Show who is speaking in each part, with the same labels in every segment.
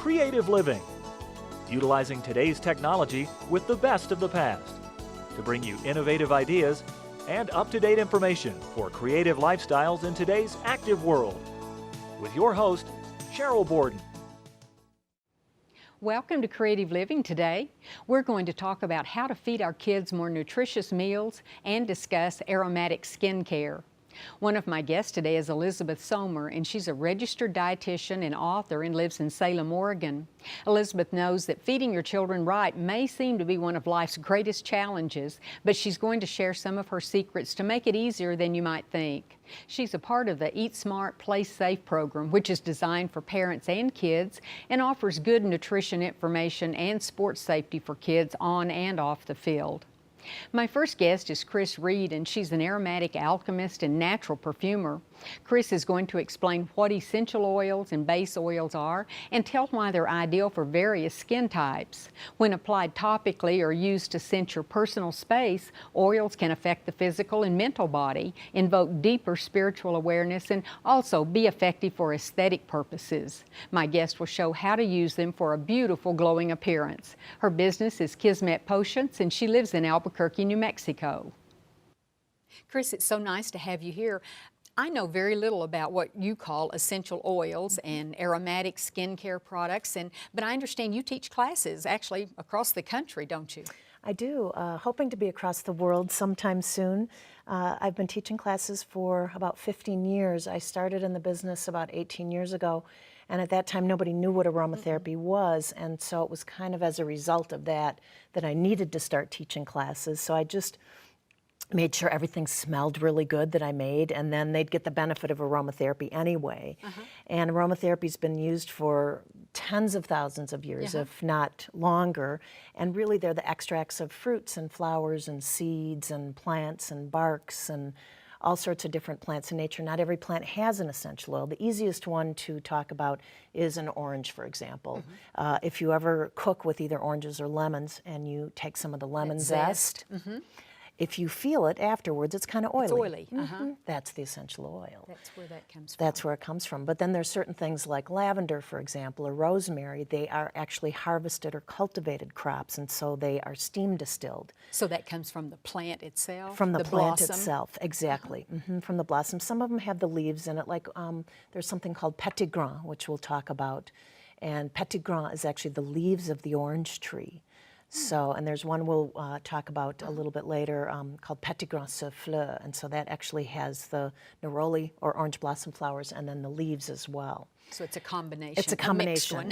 Speaker 1: creative living, utilizing today's technology with the best of the past to bring you innovative ideas and up-to-date information for creative lifestyles in today's active world. With your host, Sheryl Borden.
Speaker 2: Welcome to Creative Living today. We're going to talk about how to feed our kids more nutritious meals and discuss aromatic skincare. One of my guests today is Elizabeth Sommer, and she's a registered dietitian and author and lives in Salem, Oregon. Elizabeth knows that feeding your children right may seem to be one of life's greatest challenges, but she's going to share some of her secrets to make it easier than you might think. She's a part of the Eat Smart, Play Safe program, which is designed for parents and kids and offers good nutrition information and sports safety for kids on and off the field. My first guest is Chris Reed, and she's an aromatic alchemist and natural perfumer. Chris is going to explain what essential oils and base oils are and tell why they're ideal for various skin types. When applied topically or used to scent your personal space, oils can affect the physical and mental body, invoke deeper spiritual awareness, and also be effective for aesthetic purposes. My guest will show how to use them for a beautiful, glowing appearance. Her business is Kismet Potions, and she lives in Albuquerque, New Mexico. Chris, it's so nice to have you here. I know very little about what you call essential oils and aromatic skincare products, but I understand you teach classes actually across the country, don't you?
Speaker 3: I do, hoping to be across the world sometime soon. I've been teaching classes for about 15 years. I started in the business about 18 years ago, and at that time nobody knew what aromatherapy was, and so it was kind of as a result of that that I needed to start teaching classes. So I just made sure everything smelled really good that I made, and then they'd get the benefit of aromatherapy anyway. And aromatherapy's been used for tens of thousands of years, if not longer, and really they're the extracts of fruits and flowers and seeds and plants and barks and all sorts of different plants in nature. Not every plant has an essential oil. The easiest one to talk about is an orange, for example. If you ever cook with either oranges or lemons and you take some of the lemon zest, if you feel it afterwards, it's kind of oily.
Speaker 2: It's oily.
Speaker 3: That's the essential oil.
Speaker 2: That's where that comes from.
Speaker 3: That's where it comes from. But then there's certain things like lavender, for example, or rosemary. They are actually harvested or cultivated crops, and so they are steam distilled.
Speaker 2: So that comes from the plant itself?
Speaker 3: From the plant
Speaker 2: blossom?
Speaker 3: itself, exactly. From the blossom. Some of them have the leaves in it, like there's something called petit grain, which we'll talk about. And petit grain is actually the leaves of the orange tree. So, and there's one we'll talk about a little bit later called Petit Grain Souffleur, and so that actually has the neroli or orange blossom flowers and then the leaves as well.
Speaker 2: So it's a combination.
Speaker 3: It's a combination.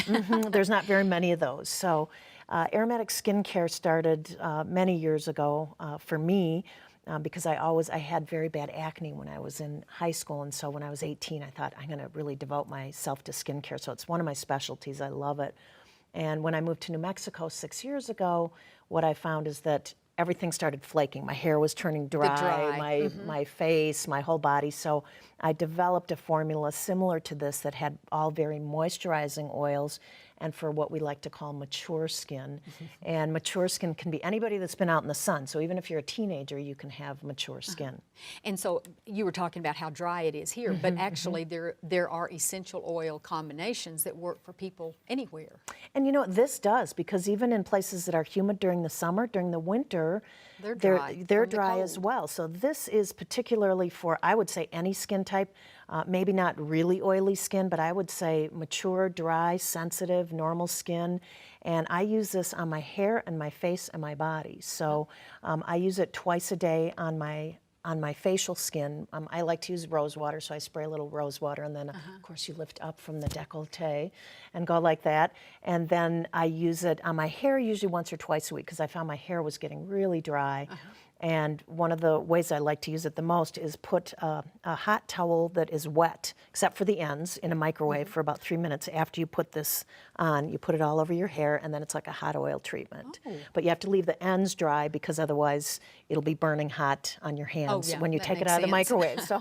Speaker 3: There's not very many of those. So aromatic skincare started many years ago for me because I had very bad acne when I was in high school, and so when I was 18 I thought I'm going to really devote myself to skincare. So it's one of my specialties. I love it. And when I moved to New Mexico 6 years ago, what I found is that everything started flaking. My hair was turning dry, my face, my whole body. So I developed a formula similar to this that had all very moisturizing oils and for what we like to call mature skin. And mature skin can be anybody that's been out in the sun. So even if you're a teenager, you can have mature skin.
Speaker 2: And so you were talking about how dry it is here, but actually there are essential oil combinations that work for people anywhere.
Speaker 3: And you know, this does, because even in places that are humid during the summer, during the winter, they're dry as well. So this is particularly for, I would say, any skin type. Maybe not really oily skin, but I would say mature, dry, sensitive, normal skin. And I use this on my hair and my face and my body. So I use it twice a day on my facial skin. I like to use rose water, so I spray a little rose water, and then of course you lift up from the décolleté and go like that. And then I use it on my hair usually once or twice a week because I found my hair was getting really dry. And one of the ways I like to use it the most is put a hot towel that is wet, except for the ends, in a microwave for about 3 minutes. After you put this on, you put it all over your hair, and then it's like a hot oil treatment. But you have to leave the ends dry because otherwise it'll be burning hot on your hands when you take it out of the microwave. So,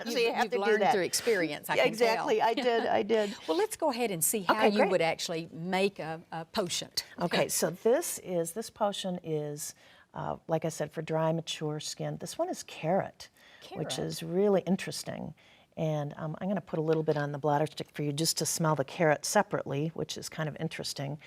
Speaker 3: so you have to do that.
Speaker 2: Through experience, I can
Speaker 3: exactly,
Speaker 2: tell.
Speaker 3: I did.
Speaker 2: Well, let's go ahead and see how you would actually make a potion.
Speaker 3: Okay, so this potion is, like I said, for dry, mature skin. This one is carrot, which is really interesting. And I'm going to put a little bit on the blotter stick for you just to smell the carrot separately, which is kind of interesting.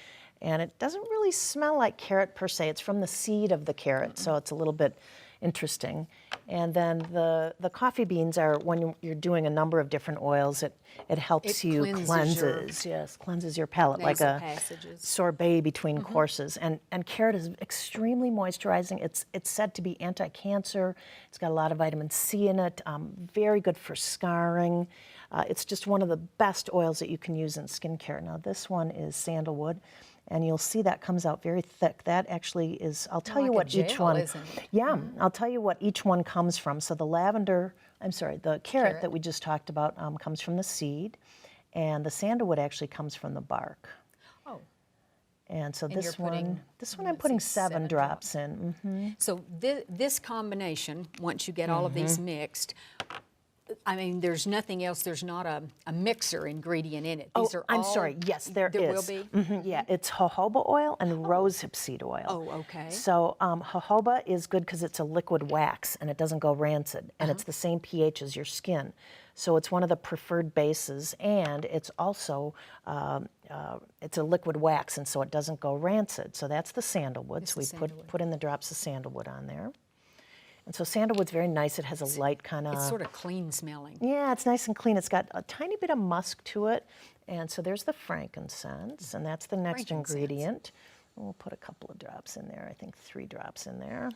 Speaker 3: And it doesn't really smell like carrot per se. It's from the seed of the carrot, so it's a little bit interesting. And then the coffee beans are, when you're doing a number of different oils, it helps you cleanses your palate like a sorbet between courses. And carrot is extremely moisturizing. It's said to be anti-cancer. It's got a lot of vitamin C in it. Very good for scarring. It's just one of the best oils that you can use in skincare. Now this one is sandalwood. And you'll see that comes out very thick. That actually is, I'll tell you what each one,
Speaker 2: isn't it?
Speaker 3: Yeah, I'll tell you what each one comes from. So the carrot that we just talked about comes from the seed, and the sandalwood actually comes from the bark.
Speaker 2: Oh.
Speaker 3: And so this one I'm putting 7 drops in. Mm-hmm.
Speaker 2: So this combination, once you get all of these mixed, I mean, there's nothing else. There's not a mixer ingredient in it. These are
Speaker 3: I'm
Speaker 2: all,
Speaker 3: sorry. Yes, there is.
Speaker 2: There will be?
Speaker 3: Mm-hmm, yeah, it's jojoba oil and rosehip seed oil.
Speaker 2: Oh, okay.
Speaker 3: So jojoba is good because it's a liquid wax and it doesn't go rancid, and it's the same pH as your skin. So it's one of the preferred bases, and it's also it's a liquid wax, and so it doesn't go rancid. So that's the sandalwood. So we put in the drops of sandalwood on there. And so sandalwood's very nice. It has a light kind of...
Speaker 2: It's sort of clean smelling.
Speaker 3: Yeah, it's nice and clean. It's got a tiny bit of musk to it. And so there's the frankincense, and that's the next ingredient. We'll put a couple of drops in there. I think 3 drops in there.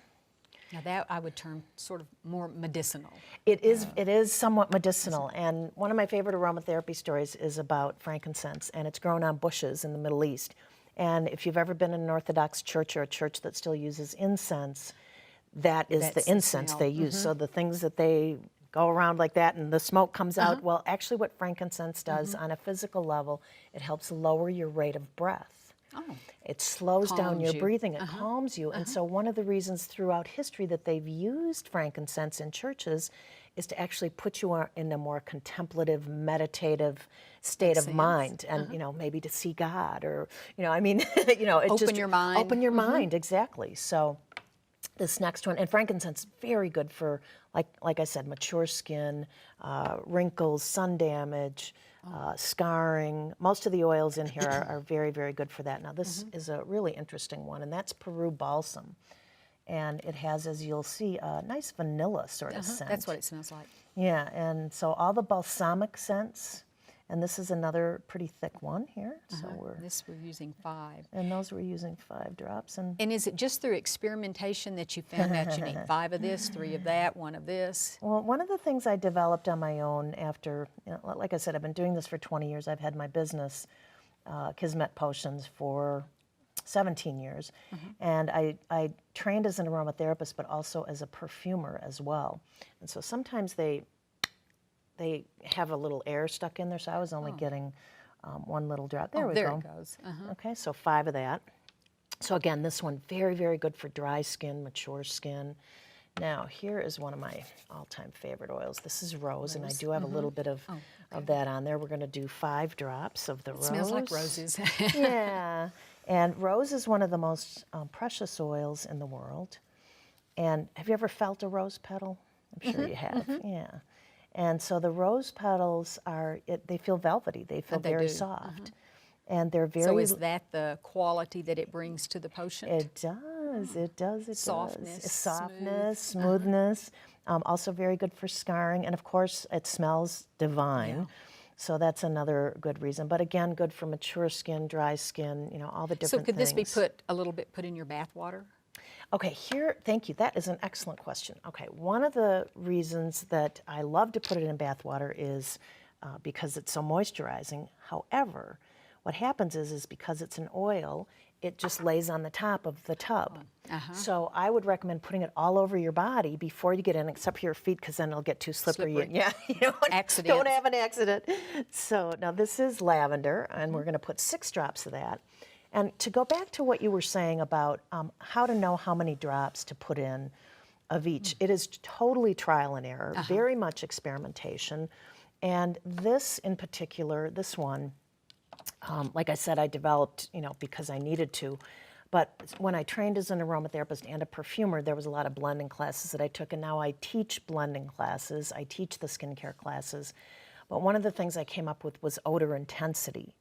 Speaker 2: Now that I would term sort of more medicinal.
Speaker 3: It is somewhat medicinal. And one of my favorite aromatherapy stories is about frankincense, and it's grown on bushes in the Middle East. And if you've ever been in an Orthodox church or a church that still uses incense, that's the incense they use. So the things that they go around like that and the smoke comes out, well, actually what frankincense does on a physical level, it helps lower your rate of breath. Oh. It slows down your breathing, it calms you. And so one of the reasons throughout history that they've used frankincense in churches is to actually put you in a more contemplative, meditative state of mind, and maybe to see God, or I mean,
Speaker 2: open your mind.
Speaker 3: Open your mind, exactly. So this next one, and frankincense, very good for, like I said, mature skin, wrinkles, sun damage, scarring. Most of the oils in here are very, very good for that. Now this is a really interesting one, and that's Peru balsam. And it has, as you'll see, a nice vanilla sort of scent.
Speaker 2: That's what it smells like.
Speaker 3: Yeah, and so all the balsamic scents, and this is another pretty thick one here. So we're using 5. And those we're using 5 drops.
Speaker 2: And is it just through experimentation that you found out you need 5 of this, 3 of that, 1 of this?
Speaker 3: Well, one of the things I developed on my own after, like I said, I've been doing this for 20 years. I've had my business, Kismet Potions, for 17 years. And I trained as an aromatherapist, but also as a perfumer as well. And so sometimes they have a little air stuck in there, so I was only getting 1 little drop. There we go.
Speaker 2: There it goes.
Speaker 3: Okay, so 5 of that. So again, this one, very, very good for dry skin, mature skin. Now, here is one of my all-time favorite oils. This is rose, and I do have a little bit of that on there. We're going to do 5 drops of the rose.
Speaker 2: It smells like roses.
Speaker 3: Yeah, and rose is one of the most precious oils in the world. And have you ever felt a rose petal? I'm sure you have, yeah. And so the rose petals they feel velvety. They feel very soft. And they're very...
Speaker 2: So is that the quality that it brings to the potion?
Speaker 3: It does. It does.
Speaker 2: Softness.
Speaker 3: Softness, smoothness. Also very good for scarring. And of course, it smells divine. Yeah. So that's another good reason. But again, good for mature skin, dry skin, all the different things.
Speaker 2: So could this be put in your bath water?
Speaker 3: Okay, here, thank you. That is an excellent question. Okay, one of the reasons that I love to put it in bath water is because it's so moisturizing. However, what happens is because it's an oil, it just lays on the top of the tub. So I would recommend putting it all over your body before you get in, except for your feet, because then it'll get too slippery. Yeah, don't have an accident. So now this is lavender, and we're going to put 6 drops of that. And to go back to what you were saying about how to know how many drops to put in of each, it is totally trial and error, very much experimentation. And this in particular, this one, like I said, I developed, because I needed to. But when I trained as an aromatherapist and a perfumer, there was a lot of blending classes that I took, and now I teach blending classes. I teach the skincare classes. But one of the things I came up with was odor intensity.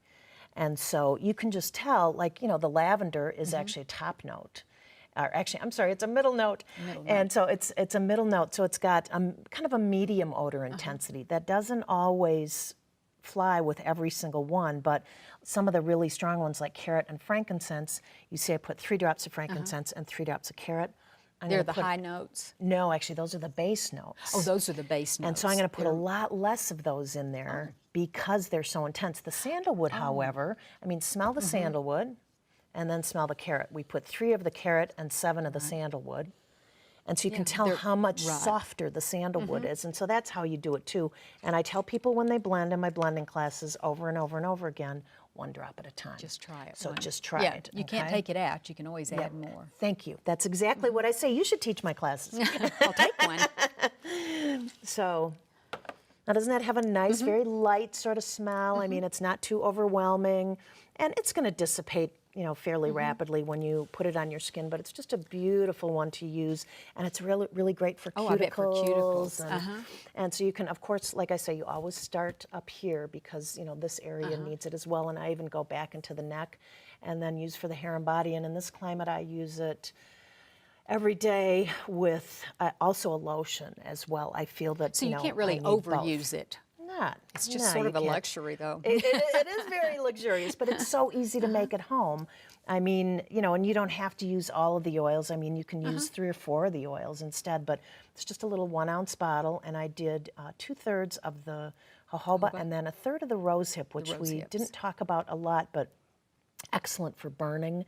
Speaker 3: And so you can just tell, like, the lavender is actually a top note. Or actually, I'm sorry, it's a middle note. And so it's a middle note, so it's got kind of a medium odor intensity. That doesn't always fly with every single one, but some of the really strong ones like carrot and frankincense, you see I put 3 drops of frankincense and 3 drops of carrot.
Speaker 2: They're the high notes?
Speaker 3: No, actually, those are the base notes.
Speaker 2: Oh, those are the base notes.
Speaker 3: And so I'm going to put a lot less of those in there because they're so intense. The sandalwood, however, I mean, smell the sandalwood and then smell the carrot. We put 3 of the carrot and 7 of the sandalwood. And so you can tell how much softer the sandalwood is. And so that's how you do it too. And I tell people when they blend in my blending classes over and over and over again, 1 drop at a time.
Speaker 2: Just try it.
Speaker 3: So just try it.
Speaker 2: You can't take it out. You can always add more.
Speaker 3: Thank you. That's exactly what I say. You should teach my classes.
Speaker 2: I'll take one.
Speaker 3: So now doesn't that have a nice, very light sort of smell? I mean, it's not too overwhelming. And it's going to dissipate fairly rapidly when you put it on your skin, but it's just a beautiful one to use, and it's really great for cuticles.
Speaker 2: I bet for cuticles.
Speaker 3: And so you can, of course, like I say, you always start up here because this area needs it as well, and I even go back into the neck and then use for the hair and body, and in this climate I use it every day with also a lotion as well. I feel that
Speaker 2: so you can't really overuse it. It's just sort of a luxury, though.
Speaker 3: It is very luxurious, but it's so easy to make at home. I mean, and you don't have to use all of the oils. I mean, you can use 3 or 4 of the oils instead, but it's just a little 1-ounce bottle, and I did 2/3 of the jojoba and then 1/3 of the rosehip, which we didn't talk about a lot, but excellent for burning,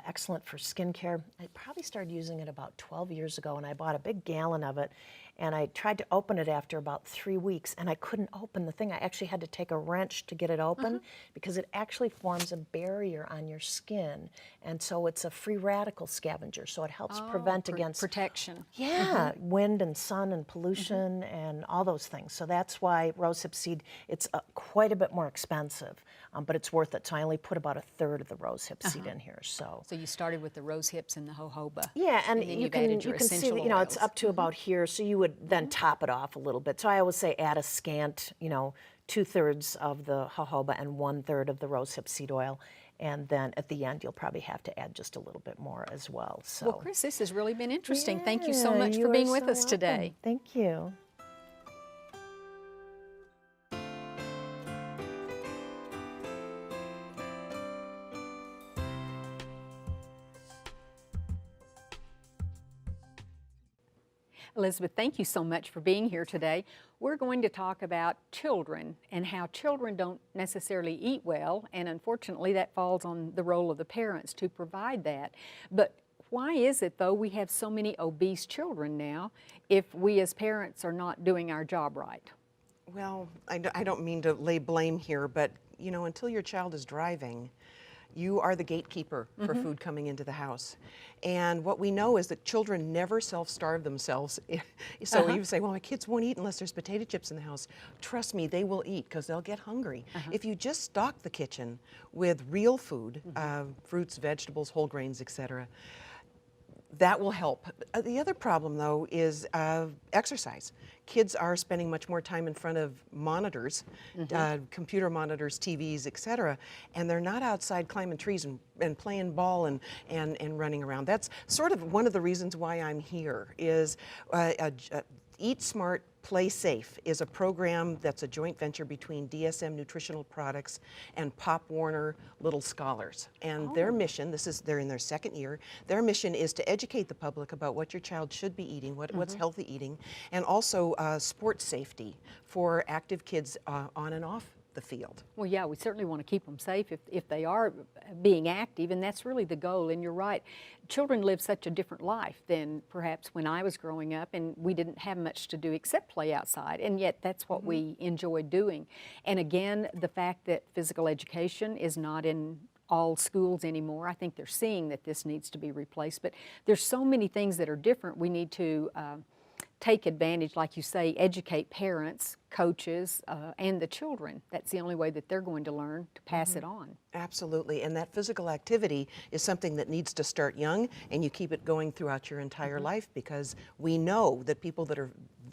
Speaker 3: excellent for skincare. I probably started using it about 12 years ago, and I bought a big gallon of it, and I tried to open it after about 3 weeks, and I couldn't open the thing. I actually had to take a wrench to get it open because it actually forms a barrier on your skin, and so it's a free radical scavenger, so it helps prevent against
Speaker 2: protection.
Speaker 3: Yeah, wind and sun and pollution and all those things. So that's why rosehip seed, it's quite a bit more expensive, but it's worth it. So I only put about 1/3 of the rosehip seed in here. So
Speaker 2: you started with the rose hips and the jojoba.
Speaker 3: Yeah, and
Speaker 2: then
Speaker 3: you can see that, it's up to about here. So you would then top it off a little bit. So I always say add a scant, 2/3 of the jojoba and 1/3 of the rosehip seed oil. And then at the end, you'll probably have to add just a little bit more as well. So.
Speaker 2: Well, Chris, this has really been interesting. Thank you so much for being with us today.
Speaker 3: Thank you.
Speaker 2: Elizabeth, thank you so much for being here today. We're going to talk about children and how children don't necessarily eat well, and unfortunately that falls on the role of the parents to provide that. But why is it, though, we have so many obese children now if we as parents are not doing our job right?
Speaker 4: Well, I don't mean to lay blame here, but until your child is driving, you are the gatekeeper for food coming into the house. And what we know is that children never self-starve themselves. So you say, well, my kids won't eat unless there's potato chips in the house. Trust me, they will eat because they'll get hungry. If you just stock the kitchen with real food, fruits, vegetables, whole grains, etc., that will help. The other problem, though, is exercise. Kids are spending much more time in front of monitors, computer monitors, TVs, etc., and they're not outside climbing trees and playing ball and running around. That's sort of one of the reasons why I'm here, is Eat Smart, Play Safe is a program that's a joint venture between DSM Nutritional Products and Pop Warner Little Scholars. And their mission, they're in their 2nd year, their mission is to educate the public about what your child should be eating, what's healthy eating, and also sports safety for active kids on and off the field.
Speaker 2: Well, yeah, we certainly want to keep them safe if they are being active, and that's really the goal. And you're right, children live such a different life than perhaps when I was growing up, and we didn't have much to do except play outside, and yet that's what we enjoyed doing. And again, the fact that physical education is not in all schools anymore, I think they're seeing that this needs to be replaced, but there's so many things that are different we need to take advantage, like you say, educate parents, coaches, and the children. That's the only way that they're going to learn to pass it on.
Speaker 4: Absolutely, and that physical activity is something that needs to start young, and you keep it going throughout your entire life, because we know that people that are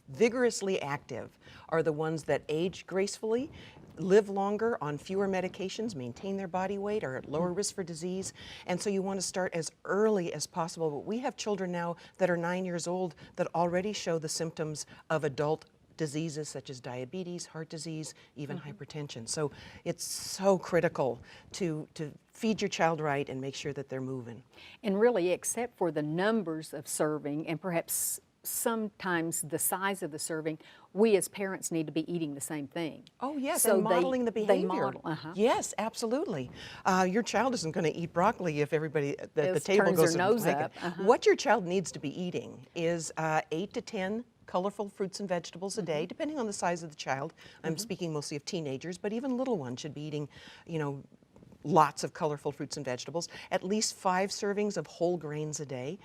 Speaker 4: vigorously active are the ones that age gracefully, live longer, on fewer medications, maintain their body weight, are at lower risk for disease. And so you want to start as early as possible. But we have children now that are 9 years old that already show the symptoms of adult diseases such as diabetes, heart disease, even hypertension. So it's so critical to feed your child right and make sure that they're moving.
Speaker 2: And really, except for the numbers of serving and perhaps sometimes the size of the serving, we as parents need to be eating the same thing.
Speaker 4: Oh yes,
Speaker 2: so
Speaker 4: and modeling the behavior.
Speaker 2: They model,
Speaker 4: Yes, absolutely. Your child isn't going to eat broccoli if everybody at the table
Speaker 2: turns
Speaker 4: goes
Speaker 2: their nose
Speaker 4: like
Speaker 2: up.
Speaker 4: it. What your child needs to be eating is 8 to 10 colorful fruits and vegetables a day, depending on the size of the child. I'm speaking mostly of teenagers, but even little ones should be eating, you know, lots of colorful fruits and vegetables, at least 5 servings of whole grains a day.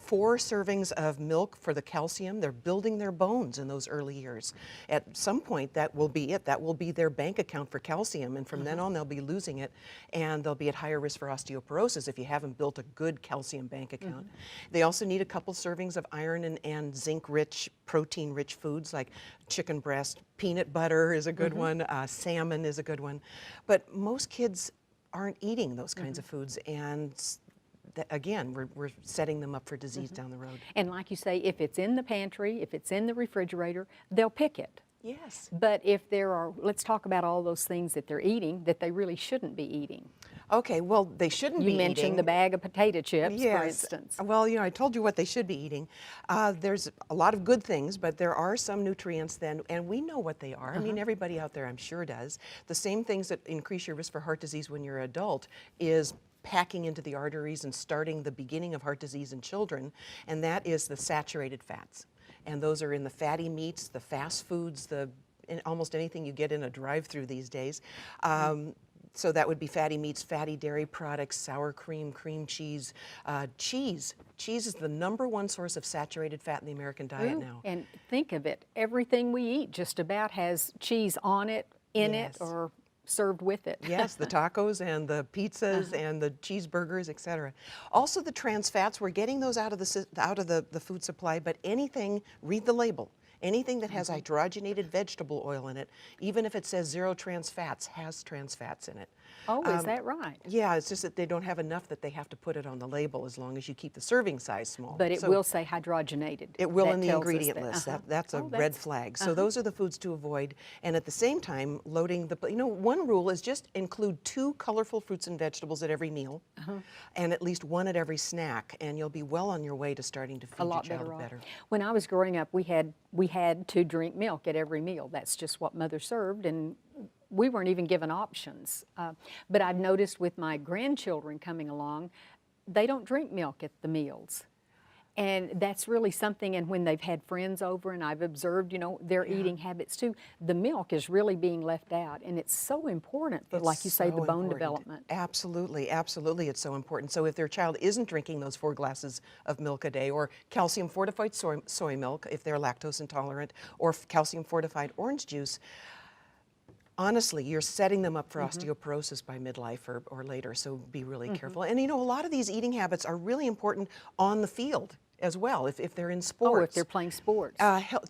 Speaker 4: 4 servings of milk for the calcium. They're building their bones in those early years. At some point, that will be it. That will be their bank account for calcium, and from then on, they'll be losing it, and they'll be at higher risk for osteoporosis if you haven't built a good calcium bank account. They also need a couple servings of iron and zinc-rich, protein-rich foods like chicken breast. Peanut butter is a good one. Salmon is a good one. But most kids aren't eating those kinds of foods, and again, we're setting them up for disease down the road.
Speaker 2: And like you say, if it's in the pantry, if it's in the refrigerator, they'll pick it.
Speaker 4: Yes.
Speaker 2: But if there are, let's talk about all those things that they're eating that they really shouldn't be eating.
Speaker 4: Okay, well, they shouldn't be eating.
Speaker 2: You mentioned the bag of potato chips,
Speaker 4: yes.
Speaker 2: for instance.
Speaker 4: Well, you know, I told you what they should be eating. There's a lot of good things, but there are some nutrients then, and we know what they are. I mean, everybody out there I'm sure does. The same things that increase your risk for heart disease when you're an adult is packing into the arteries and starting the beginning of heart disease in children, and that is the saturated fats. And those are in the fatty meats, the fast foods, in almost anything you get in a drive-through these days. So that would be fatty meats, fatty dairy products, sour cream, cream cheese. Cheese is the #1 source of saturated fat in the American diet now.
Speaker 2: And think of it, everything we eat just about has cheese on it, in it, or served with it.
Speaker 4: Yes, the tacos and the pizzas and the cheeseburgers, etc. Also the trans fats, we're getting those out of the food supply, but anything, read the label. Anything that has hydrogenated vegetable oil in it, even if it says 0 trans fats, has trans fats in it.
Speaker 2: Oh, is that right?
Speaker 4: Yeah, it's just that they don't have enough that they have to put it on the label as long as you keep the serving size small.
Speaker 2: But it will say hydrogenated.
Speaker 4: It will
Speaker 2: that
Speaker 4: in the
Speaker 2: tells us
Speaker 4: ingredient
Speaker 2: that.
Speaker 4: list. That's a red flag. So those are the foods to avoid. And at the same time, loading the, you know, one rule is just include 2 colorful fruits and vegetables at every meal, and at least 1 at every snack, and you'll be well on your way to starting to feed your child better.
Speaker 2: When I was growing up, we had to drink milk at every meal. That's just what Mother served, and we weren't even given options. But I've noticed with my grandchildren coming along, they don't drink milk at the meals. And that's really something, and when they've had friends over and I've observed, you know, their eating habits too, the milk is really being left out, and it's so important for, like you say, the bone development.
Speaker 4: Absolutely, absolutely, it's so important. So if their child isn't drinking those 4 glasses of milk a day, or calcium fortified soy milk if they're lactose intolerant, or calcium fortified orange juice, honestly, you're setting them up for osteoporosis by midlife or later, so be really careful. And you know, a lot of these eating habits are really important on the field as well, if they're in sports.
Speaker 2: Oh, if they're playing sports.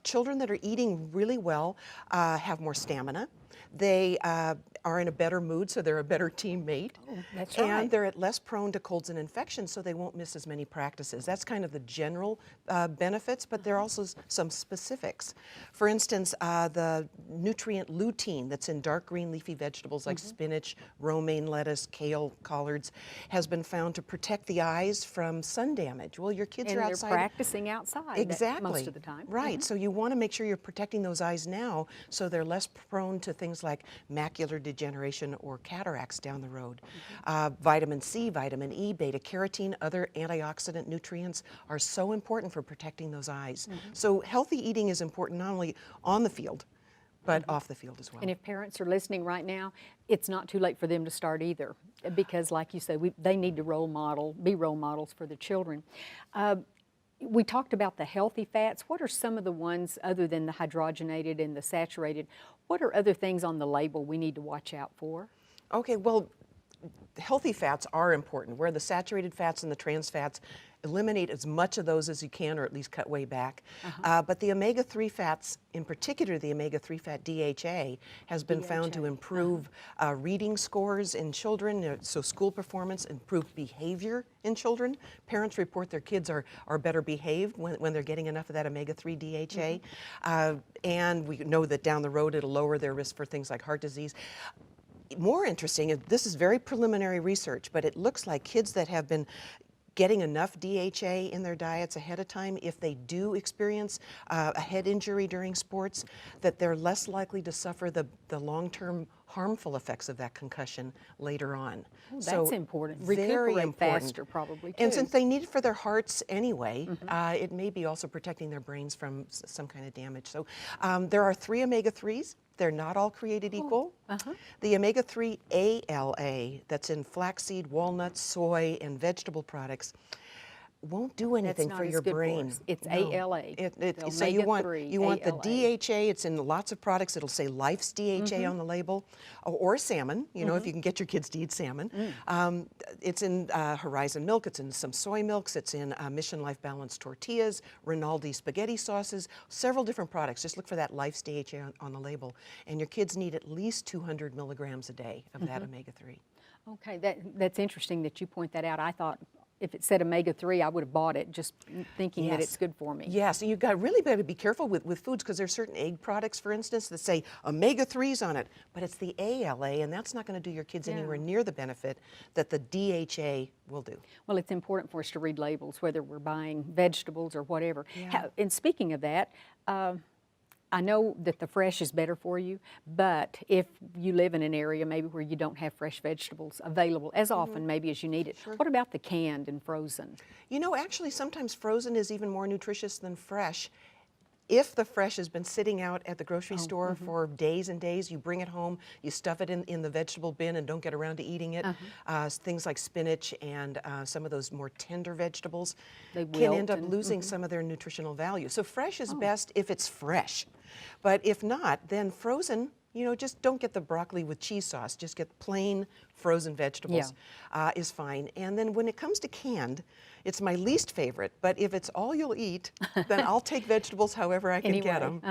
Speaker 4: Children that are eating really well have more stamina. They are in a better mood, so they're a better teammate.
Speaker 2: Oh, that's right.
Speaker 4: And they're less prone to colds and infections, so they won't miss as many practices. That's kind of the general benefits, but there are also some specifics. For instance, the nutrient lutein that's in dark green leafy vegetables like spinach, romaine lettuce, kale, collards, has been found to protect the eyes from sun damage. Well, your kids are outside.
Speaker 2: And they're practicing outside most of the time.
Speaker 4: Right, so you want to make sure you're protecting those eyes now so they're less prone to things like macular degeneration or cataracts down the road. Vitamin C, vitamin E, beta carotene, other antioxidant nutrients are so important for protecting those eyes. So healthy eating is important not only on the field, but off the field as well.
Speaker 2: And if parents are listening right now, it's not too late for them to start either, because like you say, they need to be role models for the children. we talked about the healthy fats. What are some of the ones other than the hydrogenated and the saturated? What are other things on the label we need to watch out for?
Speaker 4: Okay, well, healthy fats are important, where the saturated fats and the trans fats, eliminate as much of those as you can, or at least cut way back. But the omega-3 fats, in particular the omega-3 fat DHA, has been found to improve reading scores in children, so school performance, improved behavior in children. Parents report their kids are better behaved when they're getting enough of that omega-3 DHA. And we know that down the road it'll lower their risk for things like heart disease. More interesting, this is very preliminary research, but it looks like kids that have been getting enough DHA in their diets ahead of time, if they do experience a head injury during sports, that they're less likely to suffer the long-term harmful effects of that concussion later on.
Speaker 2: Oh, that's
Speaker 4: so
Speaker 2: important.
Speaker 4: Very
Speaker 2: Recuperate
Speaker 4: important.
Speaker 2: faster, probably, too.
Speaker 4: And since they need it for their hearts anyway, it may be also protecting their brains from some kind of damage. So there are 3 omega-3s. They're not all created equal. The omega-3 ALA that's in flaxseed, walnuts, soy, and vegetable products won't do anything for your brain.
Speaker 2: It's ALA.
Speaker 4: So you want the DHA. It's in lots of products. It'll say Life's DHA on the label, or salmon. You know, if you can get your kids to eat salmon. It's in Horizon milk. It's in some soy milks. It's in Mission Life Balanced tortillas, Rinaldi spaghetti sauces, several different products. Just look for that Life's DHA on the label, and your kids need at least 200 milligrams a day of that omega-3.
Speaker 2: Okay, that's interesting that you point that out. I thought if it said omega-3, I would have bought it, just thinking that it's good for me.
Speaker 4: Yes, and you've got really better be careful with foods, because there's certain egg products, for instance, that say omega-3s on it, but it's the ALA, and that's not going to do your kids anywhere near the benefit that the DHA will do.
Speaker 2: Well, it's important for us to read labels, whether we're buying vegetables or whatever. And speaking of that, I know that the fresh is better for you, but if you live in an area maybe where you don't have fresh vegetables available as often maybe as you need it, what about the canned and frozen?
Speaker 4: You know, actually sometimes frozen is even more nutritious than fresh. If the fresh has been sitting out at the grocery store for days and days, you bring it home, you stuff it in the vegetable bin and don't get around to eating it. Things like spinach and some of those more tender vegetables can end up losing some of their nutritional value. So fresh is best if it's fresh. But if not, then frozen, you know, just don't get the broccoli with cheese sauce. Just get plain frozen vegetables is fine. And then when it comes to canned, it's my least favorite, but if it's all you'll eat, then I'll take vegetables however I can get them.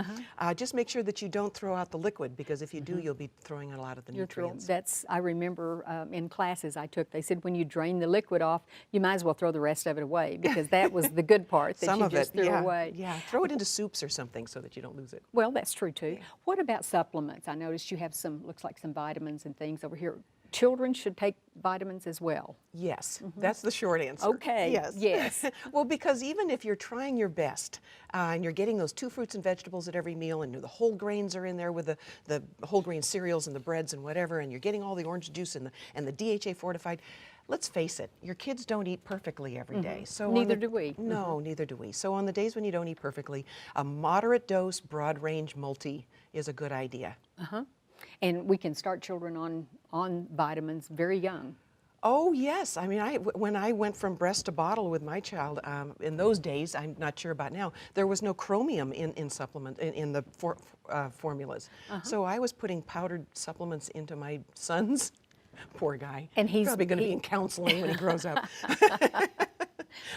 Speaker 4: Just make sure that you don't throw out the liquid, because if you do, you'll be throwing out a lot of the nutrients.
Speaker 2: I remember in classes I took, they said when you drain the liquid off, you might as well throw the rest of it away, because that was the good part that you just threw away.
Speaker 4: Yeah, throw it into soups or something so that you don't lose it.
Speaker 2: Well, that's true too. What about supplements? I noticed you have some, looks like some vitamins and things over here. Children should take vitamins as well.
Speaker 4: Yes, that's the short answer.
Speaker 2: Okay, yes.
Speaker 4: Well, because even if you're trying your best and you're getting those 2 fruits and vegetables at every meal, and the whole grains are in there with the whole grain cereals and the breads and whatever, and you're getting all the orange juice and the DHA fortified, let's face it, your kids don't eat perfectly every day. So
Speaker 2: neither do we.
Speaker 4: No, neither do we. So on the days when you don't eat perfectly, a moderate dose, broad range multi is a good idea.
Speaker 2: And we can start children on vitamins very young.
Speaker 4: Oh yes, I mean, when I went from breast to bottle with my child, in those days, I'm not sure about now, there was no chromium in supplement, in the formulas. So I was putting powdered supplements into my son's, poor guy.
Speaker 2: And he's
Speaker 4: probably going to be in counseling when he grows up.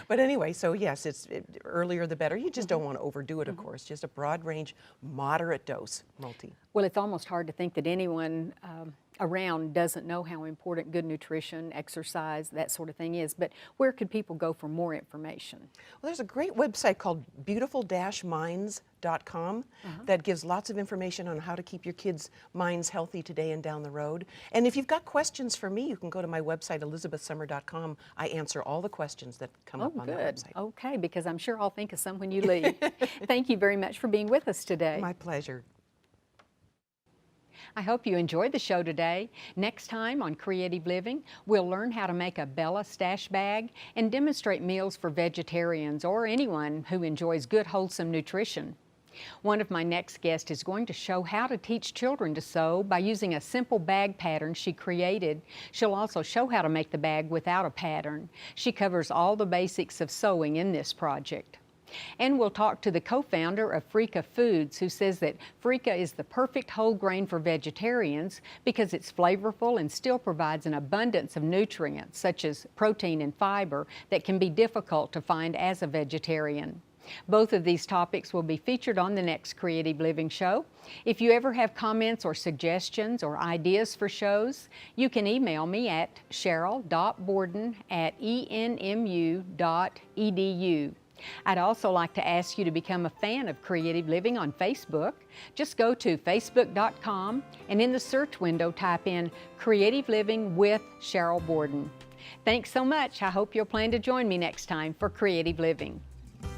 Speaker 4: But anyway, so yes, earlier the better. You just don't want to overdo it, of course. Just a broad range, moderate dose multi.
Speaker 2: Well, it's almost hard to think that anyone around doesn't know how important good nutrition, exercise, that sort of thing is. But where could people go for more information?
Speaker 4: Well, there's a great website called beautiful-minds.com that gives lots of information on how to keep your kids' minds healthy today and down the road. And if you've got questions for me, you can go to my website, elizabethsummer.com. I answer all the questions that come up on that website.
Speaker 2: Okay, because I'm sure I'll think of some when you leave. Thank you very much for being with us today.
Speaker 4: My pleasure.
Speaker 2: I hope you enjoyed the show today. Next time on Creative Living, we'll learn how to make a Bella stash bag and demonstrate meals for vegetarians or anyone who enjoys good, wholesome nutrition. One of my next guests is going to show how to teach children to sew by using a simple bag pattern she created. She'll also show how to make the bag without a pattern. She covers all the basics of sewing in this project. And we'll talk to the co-founder of Freeka Foods, who says that Freeka is the perfect whole grain for vegetarians because it's flavorful and still provides an abundance of nutrients such as protein and fiber that can be difficult to find as a vegetarian. Both of these topics will be featured on the next Creative Living show. If you ever have comments or suggestions or ideas for shows, you can email me at cheryl.borden@enmu.edu. I'd also like to ask you to become a fan of Creative Living on Facebook. Just go to facebook.com and in the search window type in Creative Living with Sheryl Borden. Thanks so much. I hope you'll plan to join me next time for Creative Living.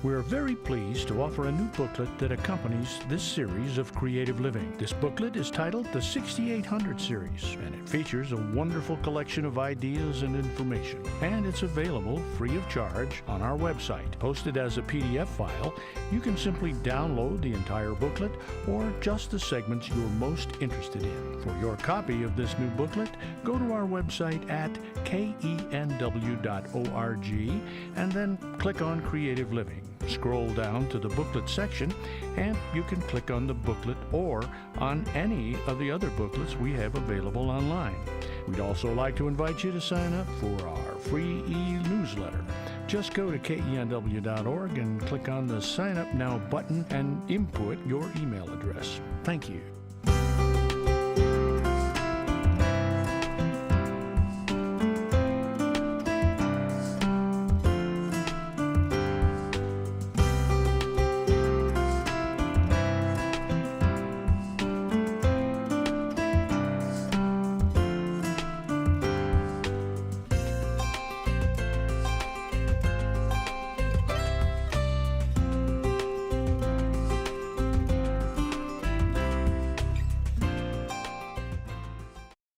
Speaker 5: We're very pleased to offer a new booklet that accompanies this series of Creative Living. This booklet is titled the 6800 Series, and it features a wonderful collection of ideas and information. And it's available free of charge on our website. Posted as a PDF file, you can simply download the entire booklet or just the segments you're most interested in. For your copy of this new booklet, go to our website at KENW.org and then click on Creative Living. Scroll down to the booklet section and you can click on the booklet or on any of the other booklets we have available online. We'd also like to invite you to sign up for our free e-newsletter. Just go to KENW.org and click on the Sign Up Now button and input your email address. Thank you.